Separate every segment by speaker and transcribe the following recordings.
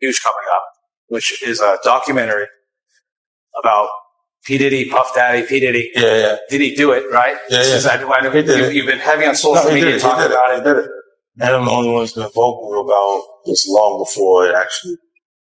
Speaker 1: huge coming up, which is a documentary about P. Diddy, Puff Daddy, P. Diddy.
Speaker 2: Yeah.
Speaker 1: Did he do it, right?
Speaker 2: Yeah.
Speaker 1: I know you've been heavy on social media talking about it.
Speaker 2: And I'm the only one who's been vocal about this long before it actually.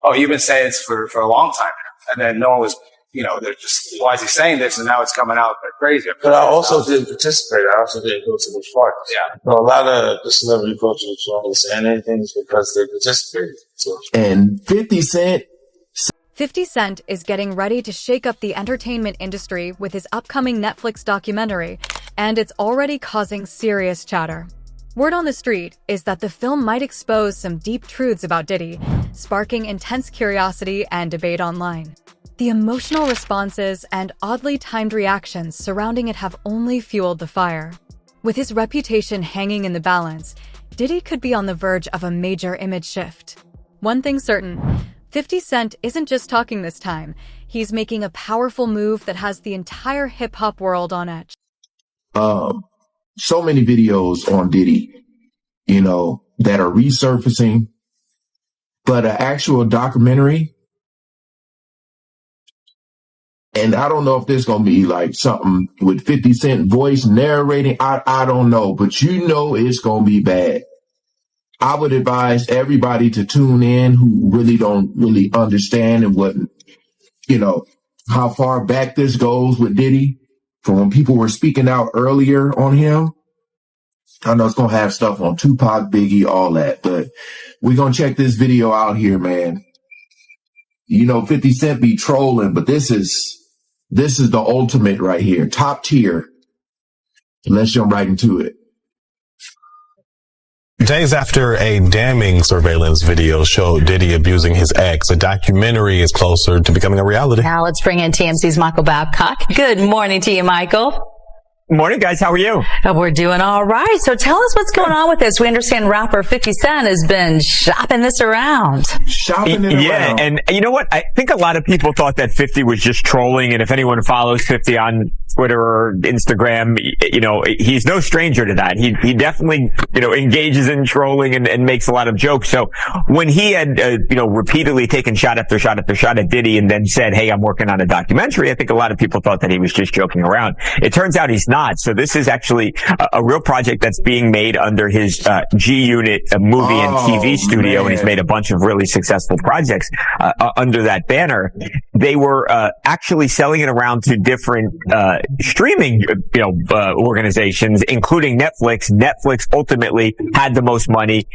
Speaker 1: Oh, you've been saying this for a long time now. And then no one was, they're just, why is he saying this? And now it's coming out crazy.
Speaker 2: But I also didn't participate. I also didn't go to the parties.
Speaker 1: Yeah.
Speaker 2: So a lot of the celebrity culture is not saying anything because they participated. So.
Speaker 3: And 50 Cent.
Speaker 4: 50 Cent is getting ready to shake up the entertainment industry with his upcoming Netflix documentary, and it's already causing serious chatter. Word on the street is that the film might expose some deep truths about Diddy, sparking intense curiosity and debate online. The emotional responses and oddly timed reactions surrounding it have only fueled the fire. With his reputation hanging in the balance, Diddy could be on the verge of a major image shift. One thing's certain, 50 Cent isn't just talking this time. He's making a powerful move that has the entire hip-hop world on edge.
Speaker 3: So many videos on Diddy, that are resurfacing, but an actual documentary. And I don't know if there's going to be like something with 50 Cent voice narrating. I don't know, but it's going to be bad. I would advise everybody to tune in who really don't really understand and what, how far back this goes with Diddy from when people were speaking out earlier on him. I know it's going to have stuff on Tupac, Biggie, all that, but we're going to check this video out here, man. 50 Cent be trolling, but this is the ultimate right here. Top tier. Let's jump right into it.
Speaker 5: Days after a damning surveillance video showed Diddy abusing his ex, a documentary is closer to becoming a reality.
Speaker 6: Now let's bring in TMC's Michael Babcock. Good morning to you, Michael.
Speaker 7: Morning, guys. How are you?
Speaker 6: We're doing all right. So tell us what's going on with this. We understand rapper 50 Cent has been shopping this around.
Speaker 7: Yeah, and you know what? I think a lot of people thought that 50 was just trolling, and if anyone follows 50 on Twitter or Instagram, he's no stranger to that. He definitely, engages in trolling and makes a lot of jokes. So when he had, repeatedly taken shot after shot after shot at Diddy and then said, hey, I'm working on a documentary, I think a lot of people thought that he was just joking around. It turns out he's not. So this is actually a real project that's being made under his G-Unit movie and TV studio, and he's made a bunch of really successful projects under that banner. They were actually selling it around to different streaming organizations, including Netflix. Netflix ultimately had the most money,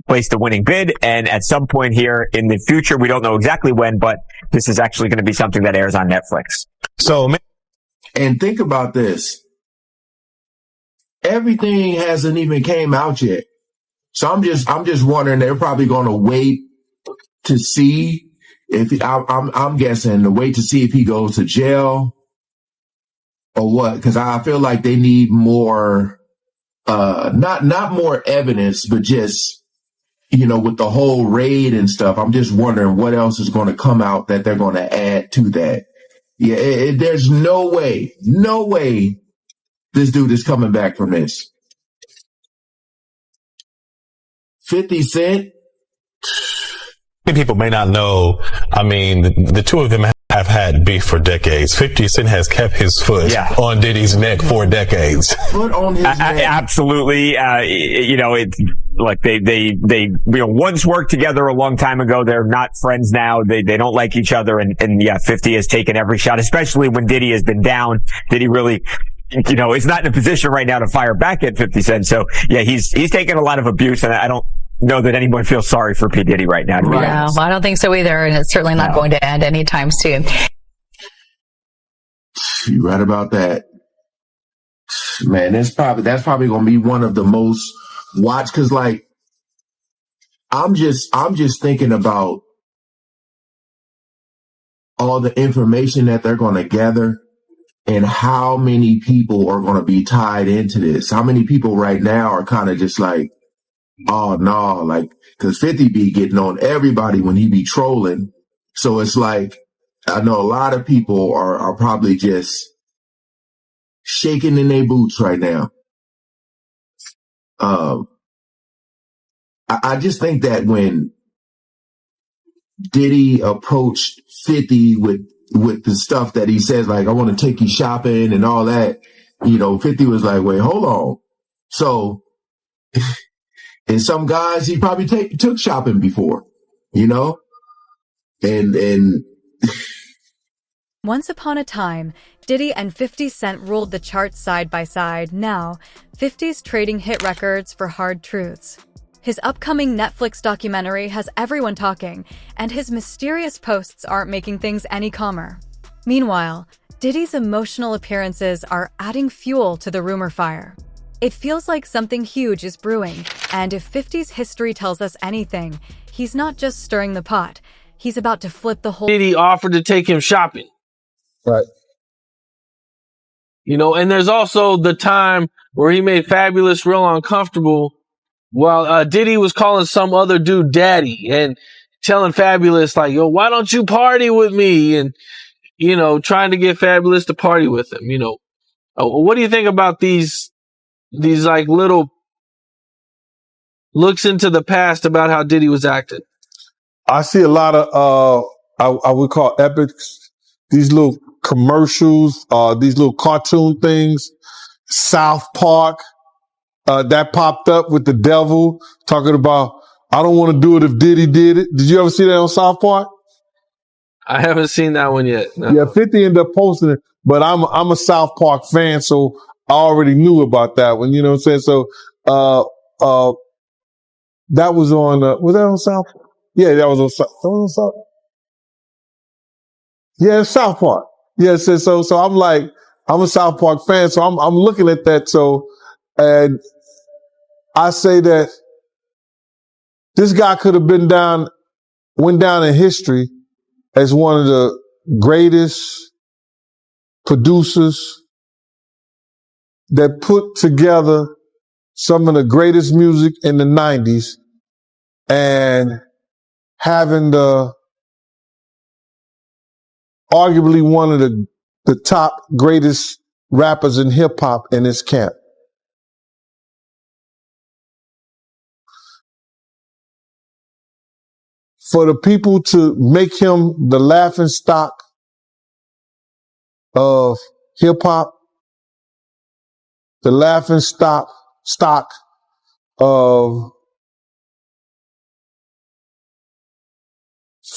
Speaker 7: placed the winning bid, and at some point here in the future, we don't know exactly when, but this is actually going to be something that airs on Netflix.
Speaker 3: And think about this. Everything hasn't even came out yet. So I'm just wondering, they're probably going to wait to see if I'm guessing to wait to see if he goes to jail or what. Cause I feel like they need more, not more evidence, but just, with the whole raid and stuff. I'm just wondering what else is going to come out that they're going to add to that. Yeah. There's no way this dude is coming back from this. 50 Cent.
Speaker 5: People may not know, the two of them have had beef for decades. 50 Cent has kept his foot on Diddy's neck for decades.
Speaker 3: Foot on his neck.
Speaker 7: Absolutely. It's like they once worked together a long time ago. They're not friends now. They don't like each other. And 50 has taken every shot, especially when Diddy has been down. Diddy really, is not in a position right now to fire back at 50 Cent. So he's taken a lot of abuse, and I don't know that anyone feels sorry for P. Diddy right now. To be honest.
Speaker 6: I don't think so either, and it's certainly not going to end anytime soon.
Speaker 3: You're right about that. Man, that's probably going to be one of the most watched, because I'm just thinking about all the information that they're going to gather and how many people are going to be tied into this. How many people right now are kind of just like, oh no, cause 50 be getting on everybody when he be trolling. So it's like, I know a lot of people are probably just shaking in their boots right now. I just think that when Diddy approached 50 with the stuff that he says, like, I want to take you shopping and all that, 50 was like, wait, hold on. So, and some guys he probably took shopping before, and
Speaker 4: Once upon a time, Diddy and 50 Cent ruled the charts side by side. Now, 50's trading hit records for hard truths. His upcoming Netflix documentary has everyone talking, and his mysterious posts aren't making things any calmer. Meanwhile, Diddy's emotional appearances are adding fuel to the rumor fire. It feels like something huge is brewing, and if 50's history tells us anything, he's not just stirring the pot, he's about to flip the whole—
Speaker 8: Diddy offered to take him shopping.
Speaker 9: Right.
Speaker 8: And there's also the time where he made Fabulous real uncomfortable while Diddy was calling some other dude daddy and telling Fabulous, like, yo, why don't you party with me? And, trying to get Fabulous to party with him, What do you think about these like little looks into the past about how Diddy was acting?
Speaker 9: I see a lot of, I would call epics, these little commercials, these little cartoon things, South Park, that popped up with the devil talking about, I don't want to do it if Diddy did it. Did you ever see that on South Park?
Speaker 8: I haven't seen that one yet. No.
Speaker 9: Yeah, 50 ended up posting it, but I'm a South Park fan, so I already knew about that one. You know what I'm saying? So, that was on, was that on South Park? Yeah, that was on South. Yeah, it's South Park. Yeah, so I'm like, I'm a South Park fan, so I'm looking at that. So, and I say that this guy could have went down in history as one of the greatest producers that put together some of the greatest music in the 90s and having arguably one of the top greatest rappers in hip hop in his camp. For the people to make him the laughing stock of hip hop, the laughing stock of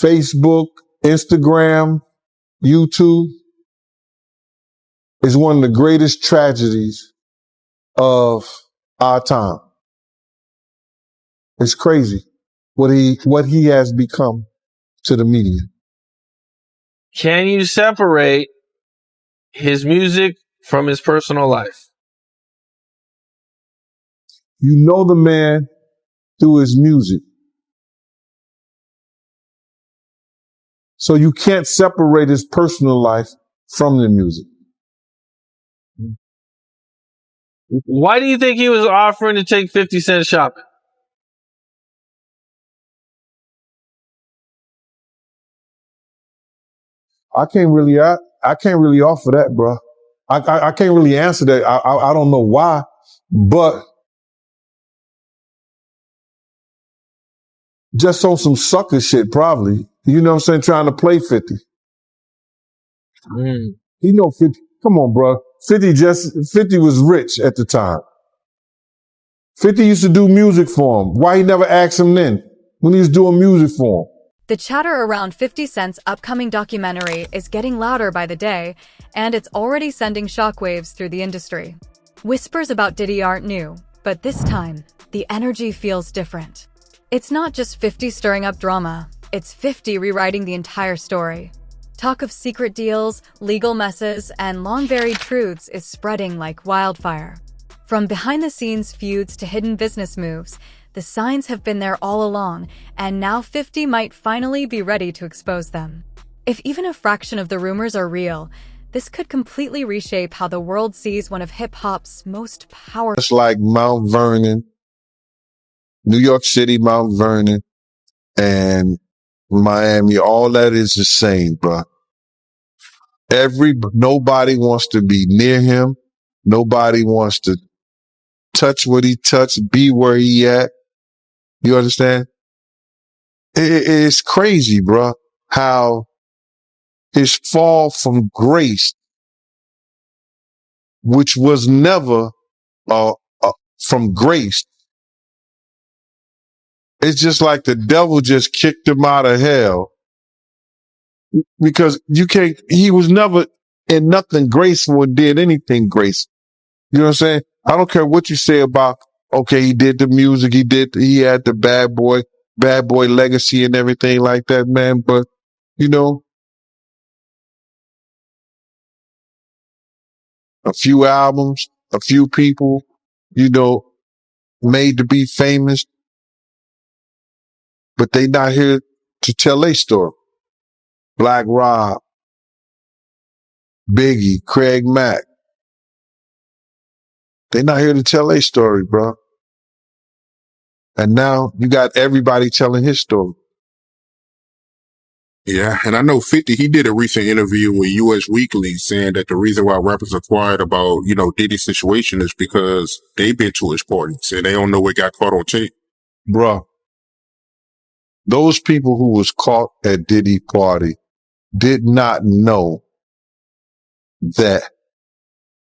Speaker 9: Facebook, Instagram, YouTube, is one of the greatest tragedies of our time. It's crazy what he has become to the media.
Speaker 8: Can you separate his music from his personal life?
Speaker 9: You know the man through his music. So you can't separate his personal life from the music.
Speaker 8: Why do you think he was offering to take 50 Cent shopping?
Speaker 9: I can't really offer that, bro. I can't really answer that. I don't know why, but just on some sucker shit, probably. You know what I'm saying? Trying to play 50. He know 50. Come on, bro. 50 was rich at the time. 50 used to do music for him. Why he never asked him then when he was doing music for him?
Speaker 4: The chatter around 50 Cent's upcoming documentary is getting louder by the day, and it's already sending shockwaves through the industry. Whispers about Diddy aren't new, but this time, the energy feels different. It's not just 50 stirring up drama, it's 50 rewriting the entire story. Talk of secret deals, legal messes, and long-buried truths is spreading like wildfire. From behind-the-scenes feuds to hidden business moves, the signs have been there all along, and now 50 might finally be ready to expose them. If even a fraction of the rumors are real, this could completely reshape how the world sees one of hip-hop's most powerful—
Speaker 9: It's like Mount Vernon, New York City, Mount Vernon, and Miami. All that is the same, bro. Nobody wants to be near him. Nobody wants to touch what he touched, be where he at. You understand? It's crazy, bro, how his fall from grace, which was never from grace, it's just like the devil just kicked him out of hell, because he was never in nothing graceful or did anything graceful. You know what I'm saying? I don't care what you say about, okay, he did the music, he had the bad boy legacy and everything like that, man. But, you know, a few albums, a few people, you know, made to be famous, but they not here to tell their story. Black Rob, Biggie, Craig Mack. They not here to tell their story, bro. And now you got everybody telling his story.
Speaker 10: Yeah, and I know 50, he did a recent interview with US Weekly saying that the reason why rappers are quiet about, Diddy's situation is because they've been to his parties and they don't know what got caught on tape.
Speaker 9: Bruh, those people who was caught at Diddy party did not know that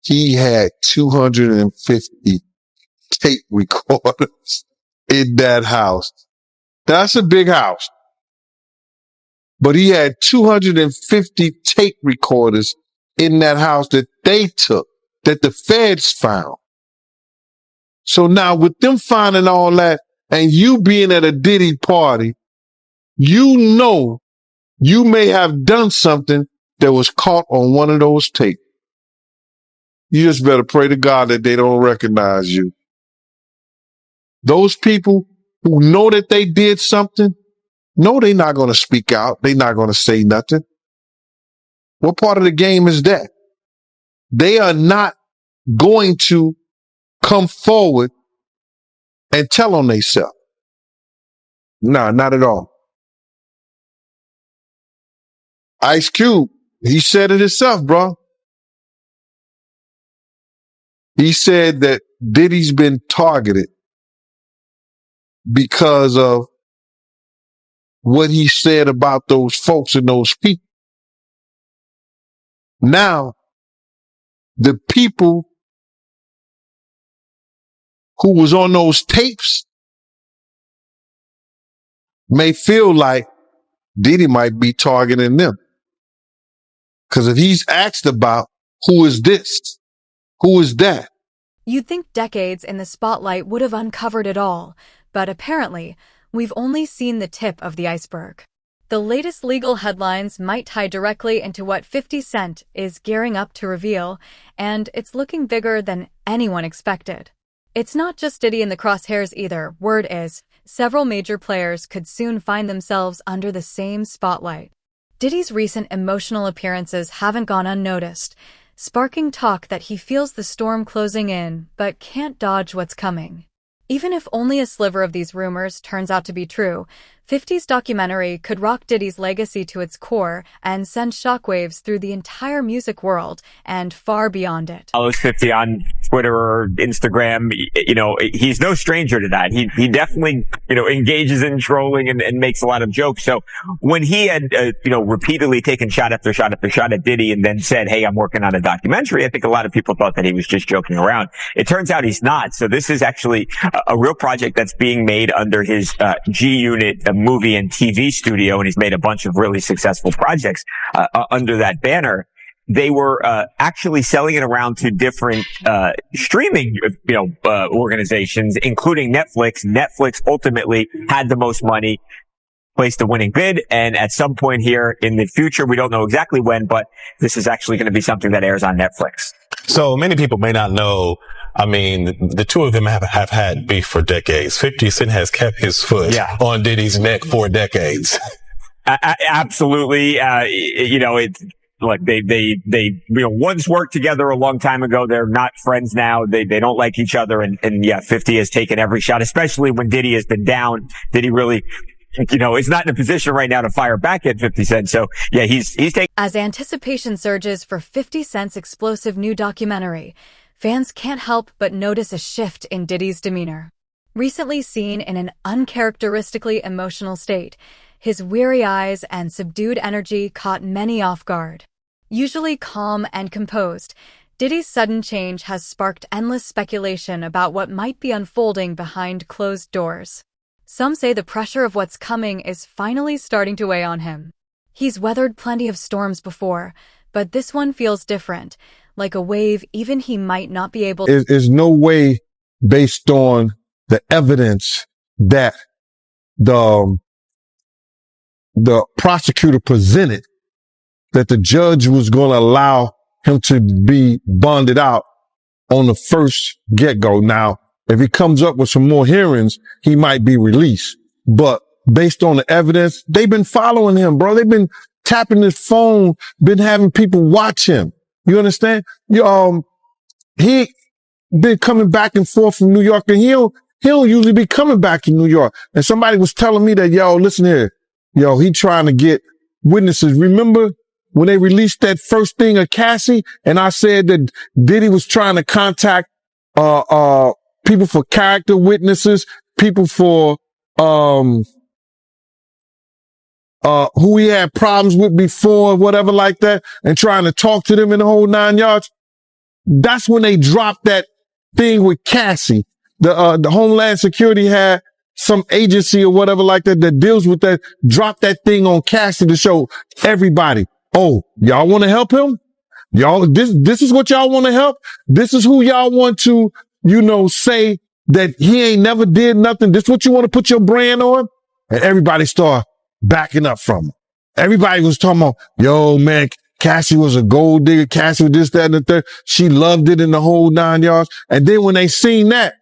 Speaker 9: he had 250 tape recorders in that house. That's a big house. But he had 250 tape recorders in that house that they took, that the feds found. So now with them finding all that and you being at a Diddy party, you know you may have done something that was caught on one of those tapes. You just better pray to God that they don't recognize you. Those people who know that they did something, no, they're not going to speak out. They're not going to say nothing. What part of the game is that? They are not going to come forward and tell on themselves. Nah, not at all. Ice Cube, he said it himself, bro. He said that Diddy's been targeted because of what he said about those folks and those people. Now, the people who was on those tapes may feel like Diddy might be targeting them. Because if he's asked about who is this, who is that?
Speaker 4: You'd think decades in the spotlight would have uncovered it all, but apparently, we've only seen the tip of the iceberg. The latest legal headlines might tie directly into what 50 Cent is gearing up to reveal, and it's looking bigger than anyone expected. It's not just Diddy in the crosshairs either. Word is, several major players could soon find themselves under the same spotlight. Diddy's recent emotional appearances haven't gone unnoticed, sparking talk that he feels the storm closing in, but can't dodge what's coming. Even if only a sliver of these rumors turns out to be true, 50's documentary could rock Diddy's legacy to its core and send shockwaves through the entire music world and far beyond it.
Speaker 7: Follows 50 on Twitter or Instagram. He's no stranger to that. He definitely, engages in trolling and makes a lot of jokes. So when he had, repeatedly taken shot after shot after shot at Diddy and then said, hey, I'm working on a documentary, I think a lot of people thought that he was just joking around. It turns out he's not. So this is actually a real project that's being made under his G-Unit movie and TV studio, and he's made a bunch of really successful projects under that banner. They were actually selling it around to different streaming organizations, including Netflix. Netflix ultimately had the most money, placed the winning bid, and at some point here in the future, we don't know exactly when, but this is actually going to be something that airs on Netflix.
Speaker 5: So many people may not know, the two of them have had beef for decades. 50 Cent has kept his foot on Diddy's neck for decades.
Speaker 7: Absolutely. They once worked together a long time ago. They're not friends now. They don't like each other. And 50 has taken every shot, especially when Diddy has been down. Diddy really, is not in a position right now to fire back at 50 Cent. So he's taking.
Speaker 4: As anticipation surges for 50 Cent's explosive new documentary, fans can't help but notice a shift in Diddy's demeanor. Recently seen in an uncharacteristically emotional state, his weary eyes and subdued energy caught many off guard. Usually calm and composed, Diddy's sudden change has sparked endless speculation about what might be unfolding behind closed doors. Some say the pressure of what's coming is finally starting to weigh on him. He's weathered plenty of storms before, but this one feels different, like a wave even he might not be able to.
Speaker 9: There's no way, based on the evidence that the prosecutor presented, that the judge was going to allow him to be bonded out on the first get-go. Now, if he comes up with some more hearings, he might be released. But based on the evidence, they've been following him, bro. They've been tapping his phone, been having people watch him. You understand? He been coming back and forth from New York, and he'll usually be coming back to New York. And somebody was telling me that, yo, listen here, yo, he trying to get witnesses. Remember when they released that first thing of Cassie, and I said that Diddy was trying to contact people for character witnesses, people for who he had problems with before, whatever like that, and trying to talk to them in the whole 9 yards. That's when they dropped that thing with Cassie. The Homeland Security had some agency or whatever like that that deals with that, dropped that thing on Cassie to show everybody, oh, y'all want to help him? Y'all, this is what y'all want to help? This is who y'all want to, say that he ain't never did nothing. This is what you want to put your brand on? And everybody started backing up from him. Everybody was talking about, yo, man, Cassie was a gold digger. Cassie was this, that, and the third. She loved it in the whole 9 yards. And then when they seen that,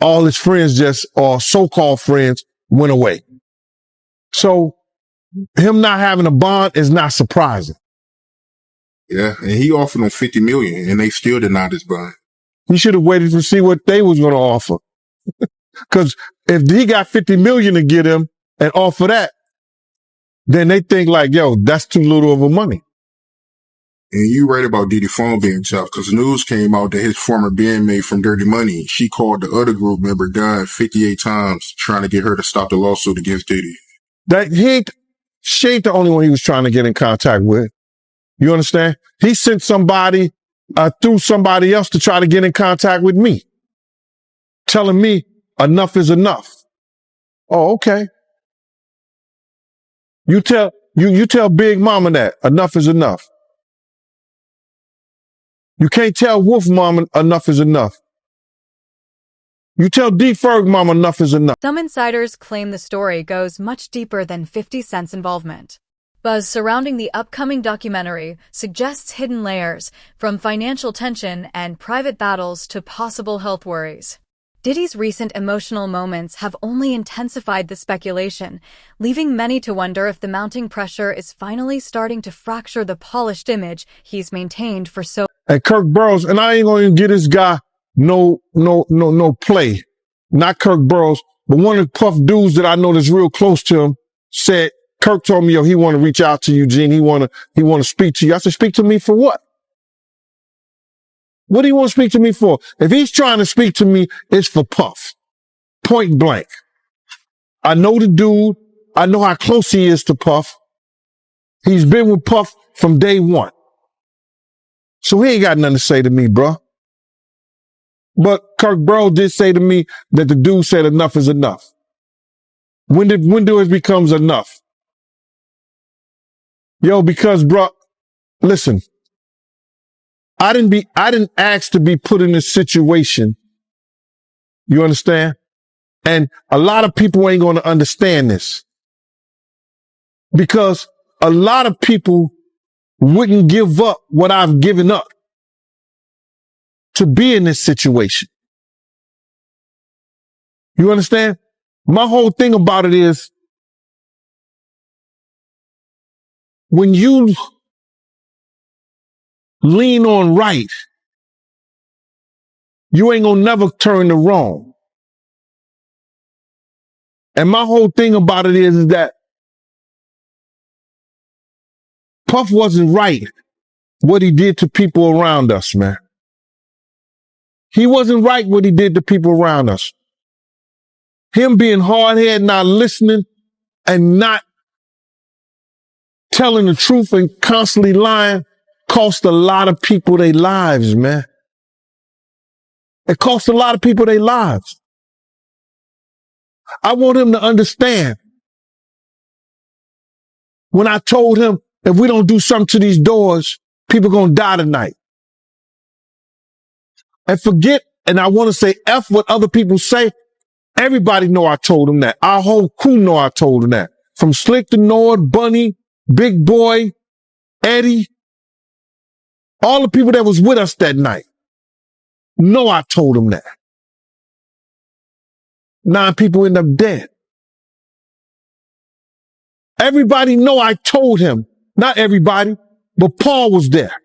Speaker 9: all his friends or so-called friends, went away. So him not having a bond is not surprising.
Speaker 10: Yeah, and he offered them $50 million, and they still denied his bond.
Speaker 9: He should have waited to see what they was going to offer. Because if he got $50 million to get him and offer that, then they think like, yo, that's too little of a money.
Speaker 10: And you right about Diddy phone being tapped, because news came out that his former bandmate from Dirty Money, she called the other group member Dunn 58 times trying to get her to stop the lawsuit against Diddy.
Speaker 9: She ain't the only one he was trying to get in contact with. You understand? He sent somebody through somebody else to try to get in contact with me, telling me enough is enough. Oh, okay. You tell Big Mama that enough is enough. You can't tell Wolf Mama enough is enough. You tell D. Ferg Mama enough is enough.
Speaker 4: Some insiders claim the story goes much deeper than 50 Cent's involvement. Buzz surrounding the upcoming documentary suggests hidden layers, from financial tension and private battles to possible health worries. Diddy's recent emotional moments have only intensified the speculation, leaving many to wonder if the mounting pressure is finally starting to fracture the polished image he's maintained for so long.
Speaker 9: And Kirk Burrows, and I ain't going to get this guy no play. Not Kirk Burrows, but one of the Puff dudes that I know that's real close to him said, Kirk told me, yo, he want to reach out to you, Gene. He want to speak to you. I said, speak to me for what? What do you want to speak to me for? If he's trying to speak to me, it's for Puff. Point blank. I know the dude. I know how close he is to Puff. He's been with Puff from day one. So he ain't got nothing to say to me, bro. But Kirk Burrows did say to me that the dude said enough is enough. When do it becomes enough? Yo, because, bro, listen, I didn't ask to be put in this situation. You understand? And a lot of people ain't going to understand this, because a lot of people wouldn't give up what I've given up to be in this situation. You understand? My whole thing about it is, when you lean on right, you ain't gonna never turn to wrong. And my whole thing about it is that Puff wasn't right what he did to people around us, man. He wasn't right what he did to people around us. Him being hard-headed, not listening, and not telling the truth and constantly lying cost a lot of people their lives, man. It cost a lot of people their lives. I want him to understand. When I told him, if we don't do something to these doors, people gonna die tonight. And forget, and I want to say F what other people say. Everybody know I told him that. Our whole crew know I told him that. From Slick to Nord, Bunny, Big Boy, Eddie, all the people that was with us that night know I told him that. 9 people end up dead. Everybody know I told him. Not everybody, but Paul was there.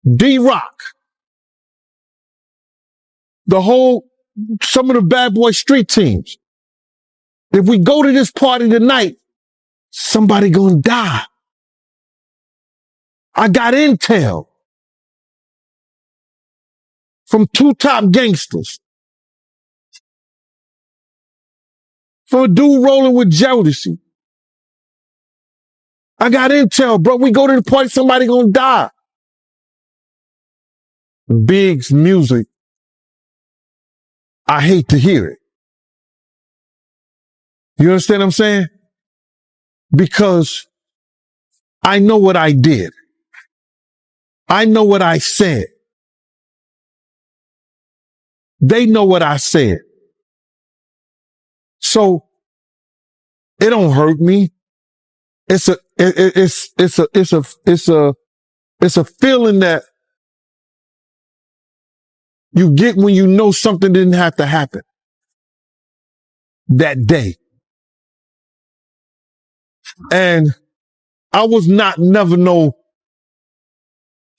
Speaker 9: D-Rock. Some of the bad boy street teams. If we go to this party tonight, somebody gonna die. I got intel from 2 top gangsters. From a dude rolling with Jodeci. I got intel, bro. We go to the party, somebody gonna die. Big's music, I hate to hear it. You understand what I'm saying? Because I know what I did. I know what I said. They know what I said. So it don't hurt me. It's a feeling that you get when you know something didn't have to happen that day. And I was never no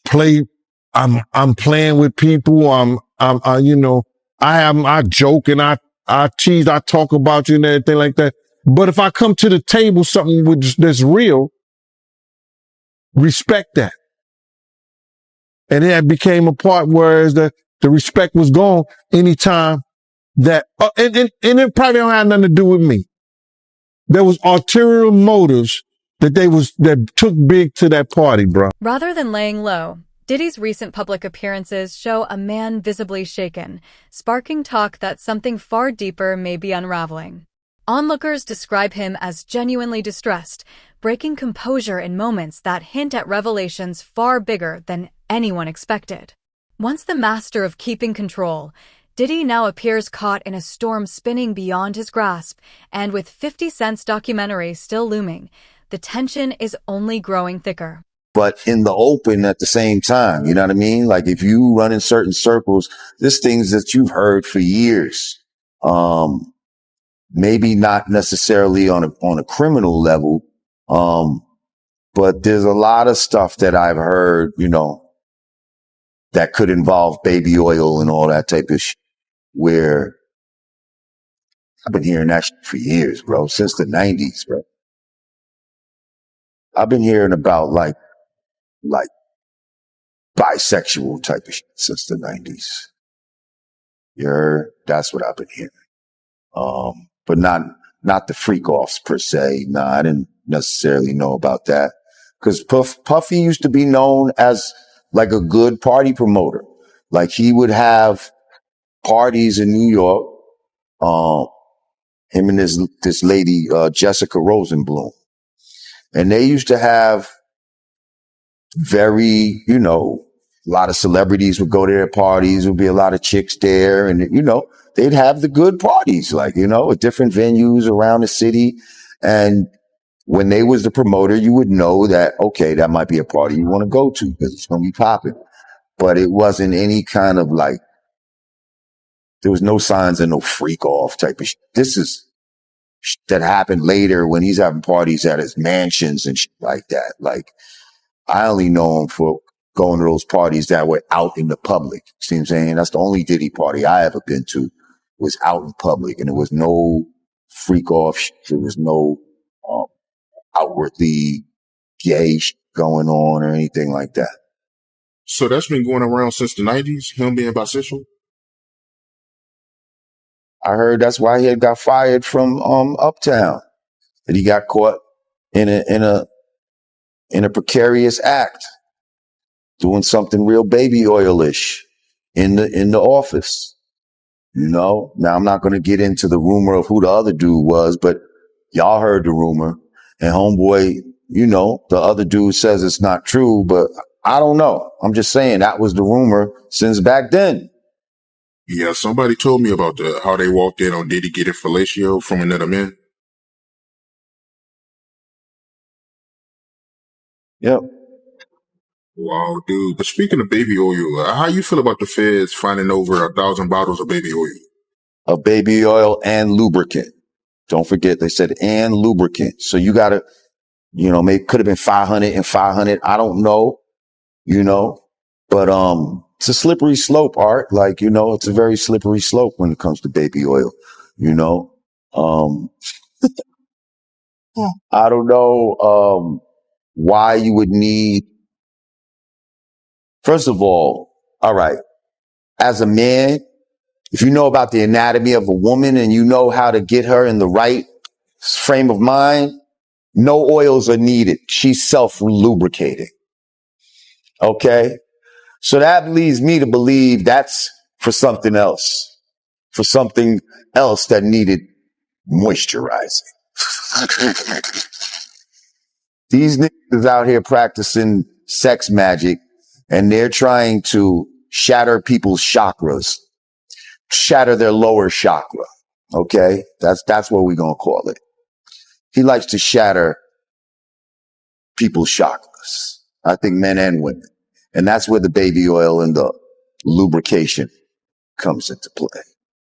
Speaker 9: play. I'm playing with people. I joke and I tease, I talk about you and everything like that. But if I come to the table, something that's real, respect that. And it became a part where the respect was gone anytime that, and it probably don't have nothing to do with me. There was ulterior motives that took Big to that party, bro.
Speaker 4: Rather than laying low, Diddy's recent public appearances show a man visibly shaken, sparking talk that something far deeper may be unraveling. Onlookers describe him as genuinely distressed, breaking composure in moments that hint at revelations far bigger than anyone expected. Once the master of keeping control, Diddy now appears caught in a storm spinning beyond his grasp, and with 50 Cent's documentary still looming, the tension is only growing thicker.
Speaker 11: But in the open at the same time, you know what I mean? Like if you run in certain circles, there's things that you've heard for years. Maybe not necessarily on a criminal level. But there's a lot of stuff that I've heard, that could involve baby oil and all that type of shit, where I've been hearing that shit for years, bro, since the 90s, bro. I've been hearing about like bisexual type of shit since the 90s. You heard? That's what I've been hearing. But not the freak offs per se. No, I didn't necessarily know about that. Cause Puffy used to be known as like a good party promoter. Like he would have parties in New York. Him and this lady, Jessica Rosenblum. And they used to have very, a lot of celebrities would go to their parties. There'd be a lot of chicks there. And, they'd have the good parties, like, at different venues around the city. And when they was the promoter, you would know that, okay, that might be a party you want to go to because it's going to be popping. But it wasn't any kind of like, there was no signs of no freak off type of shit. This is that happened later when he's having parties at his mansions and shit like that. Like, I only know him for going to those parties that were out in the public. See what I'm saying? That's the only Diddy party I ever been to was out in public, and there was no freak off shit. There was no outwardly gay shit going on or anything like that.
Speaker 10: So that's been going around since the 90s, him being bisexual?
Speaker 11: I heard that's why he had got fired from Uptown. That he got caught in a precarious act, doing something real baby oilish in the office. You know? Now I'm not gonna get into the rumor of who the other dude was, but y'all heard the rumor. And homeboy, you know, the other dude says it's not true, but I don't know. I'm just saying that was the rumor since back then.
Speaker 10: Yeah, somebody told me about how they walked in on Diddy getting fellatio from another man.
Speaker 11: Yep.
Speaker 10: Wow, dude. But speaking of baby oil, how you feel about the feds finding over 1,000 bottles of baby oil?
Speaker 11: Of baby oil and lubricant. Don't forget, they said and lubricant. So you gotta, you know, maybe could have been 500 and 500. I don't know, you know, but it's a slippery slope, Art. Like, you know, it's a very slippery slope when it comes to baby oil, you know. I don't know why you would need. First of all right, as a man, if you know about the anatomy of a woman and you know how to get her in the right frame of mind, no oils are needed. She's self-lubricating. Okay? So that leads me to believe that's for something else that needed moisturizing. These niggas is out here practicing sex magic and they're trying to shatter people's chakras, shatter their lower chakra. Okay? That's what we're going to call it. He likes to shatter people's chakras. I think men and women. And that's where the baby oil and the lubrication comes into play.